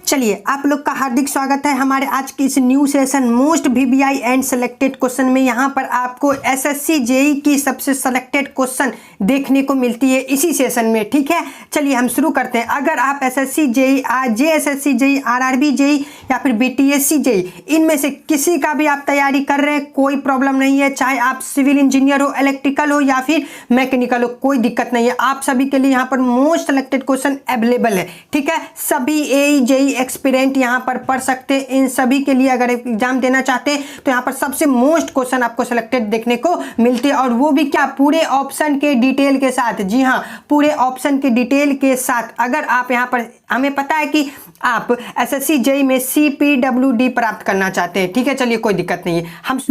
चलिए आप लोग का हार्दिक स्वागत है हमारे आज के इस new session most VVI and selected question में। यहाँ पर आपको एसएससी जेई की सबसे सेलेक्टेड क्वेश्चन देखने को मिलती है इसी सेशन में। ठीक है, चलिए हम शुरू करते हैं। अगर आप SSC JE, JSSC JE, RRB JE या फिर बीटीएससी जेई इनमें से किसी का भी आप तैयारी कर रहे हैं, कोई प्रॉब्लम नहीं है। चाहे आप सिविल इंजीनियर हो, इलेक्ट्रिकल हो या फिर मैकेनिकल हो, कोई दिक्कत नहीं है। आप सभी के लिए यहाँ पर मोस्ट सेलेक्टेड क्वेश्चन अवेलेबल है। ठीक है, सभी एई जेई एक्सपीरियंट यहाँ पर पढ़ सकते हैं। इन सभी के लिए अगर एग्जाम देना चाहते हैं तो यहाँ पर सबसे मोस्ट क्वेश्चन आपको सिलेक्टेड देखने को मिलते हैं, और वो भी क्या, पूरे ऑप्शन के डिटेल के साथ। जी हाँ, पूरे ऑप्शन के डिटेल के साथ। अगर आप यहाँ पर, हमें पता है कि आप एसएससी जेई में CPWD प्राप्त करना चाहते हैं। ठीक है, चलिए कोई दिक्कत नहीं है।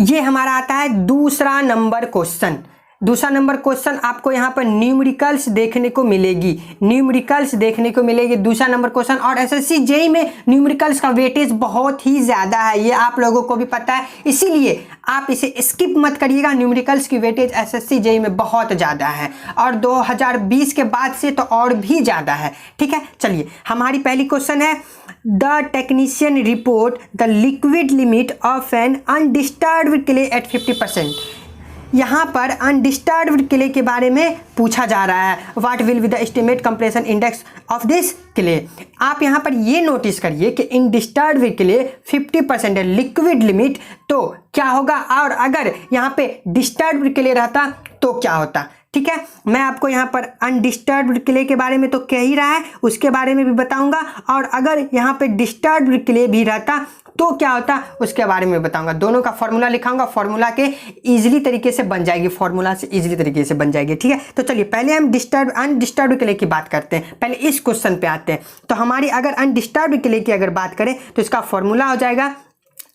ये हमारा आता है दूसरा नंबर क्वेश्चन। दूसरा नंबर क्वेश्चन आपको यहाँ पर न्यूमेरिकल्स देखने को मिलेगी, न्यूमेरिकल्स देखने को मिलेगी दूसरा नंबर क्वेश्चन। और एसएससी जेई में न्यूमेरिकल्स का वेटेज बहुत ही ज़्यादा है, ये आप लोगों को भी पता है, इसीलिए आप इसे स्किप मत करिएगा। न्यूमेरिकल्स की वेटेज एसएससी जेई में बहुत ज़्यादा है, और 2020 के बाद से तो और भी ज़्यादा है। ठीक है, चलिए हमारी पहली क्वेश्चन है, the technician report the liquid limit of an undisturbed clay at 50%। यहाँ पर अनडिस्टर्ब्ड क्ले के बारे में पूछा जा रहा है। What will be the estimate compression index of this clay. आप यहाँ पर ये नोटिस करिए कि अनडिस्टर्ब्ड क्ले 50% है, लिक्विड लिमिट, तो क्या होगा, और अगर यहाँ पे डिस्टर्ब्ड क्ले रहता तो क्या होता। ठीक है, मैं आपको यहाँ पर अनडिस्टर्ब्ड क्ले के बारे में तो कह ही रहा है, उसके बारे में भी बताऊंगा, और अगर यहाँ पे डिस्टर्ब्ड क्ले भी रहता तो क्या होता उसके बारे में बताऊंगा। दोनों का फॉर्मूला लिखाऊंगा, फॉर्मूला के इजीली तरीके से बन जाएगी, फॉर्मूला से इजीली तरीके से बन जाएगी। ठीक है, तो चलिए पहले हम अनडिस्टर्ब्ड क्ले की बात करते हैं। पहले इस क्वेश्चन पे आते हैं। तो हमारी अगर अनडिस्टर्ब्ड क्ले की अगर बात करें तो इसका फॉर्मूला हो जाएगा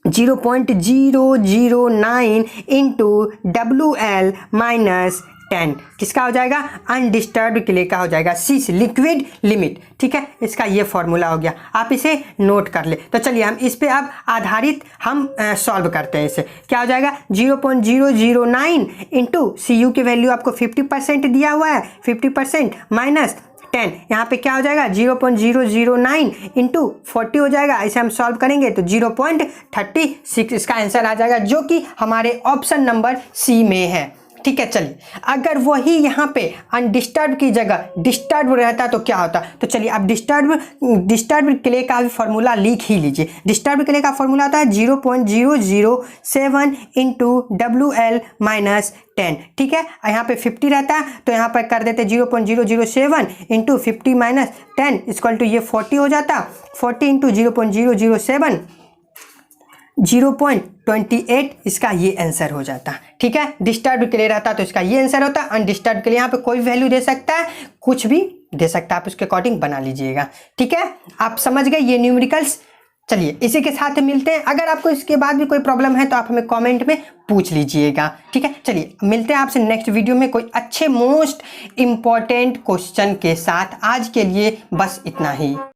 0.009 इंटू WL माइनस 10। किसका हो जाएगा, अनडिस्टर्ब्ड क्ले का हो जाएगा, C से लिक्विड लिमिट। ठीक है, इसका ये फॉर्मूला हो गया, आप इसे नोट कर ले। तो चलिए हम इस पे अब आधारित हम सॉल्व करते हैं। इसे क्या हो जाएगा, 0.009 इंटू CU की वैल्यू आपको 50% दिया हुआ है, 50% माइनस 10, यहाँ पे क्या हो जाएगा 0.009 इंटू 40 हो जाएगा। इसे हम सॉल्व करेंगे तो 0.36 इसका आंसर आ जाएगा, जो कि हमारे ऑप्शन नंबर C में है। ठीक है, चलिए अगर वही यहाँ पे अनडिस्टर्ब की जगह डिस्टर्ब रहता तो क्या होता। तो चलिए अब डिस्टर्ब क्ले का भी फॉर्मूला लिख ही लीजिए। डिस्टर्ब क्ले का फॉर्मूला होता है 0.007 इंटू WL माइनस 10। ठीक है, यहाँ पे 50 रहता है तो यहाँ पर कर देते 0.007 इंटू 50 माइनस 10 इक्वल टू ये 40 हो जाता। 40 इंटू 0.007 0.28 इसका ये आंसर हो जाता। ठीक है, डिस्टर्ब क्ले रहता तो इसका ये आंसर होता। अनडिस्टर्ब के लिए यहाँ पे कोई वैल्यू दे सकता है, कुछ भी दे सकता है, आप उसके अकॉर्डिंग बना लीजिएगा। ठीक है, आप समझ गए ये न्यूमेरिकल्स। चलिए इसी के साथ मिलते हैं। अगर आपको इसके बाद भी कोई प्रॉब्लम है तो आप हमें कमेंट में पूछ लीजिएगा। ठीक है, चलिए मिलते हैं आपसे नेक्स्ट वीडियो में कोई अच्छे मोस्ट इंपॉर्टेंट क्वेश्चन के साथ। आज के लिए बस इतना ही।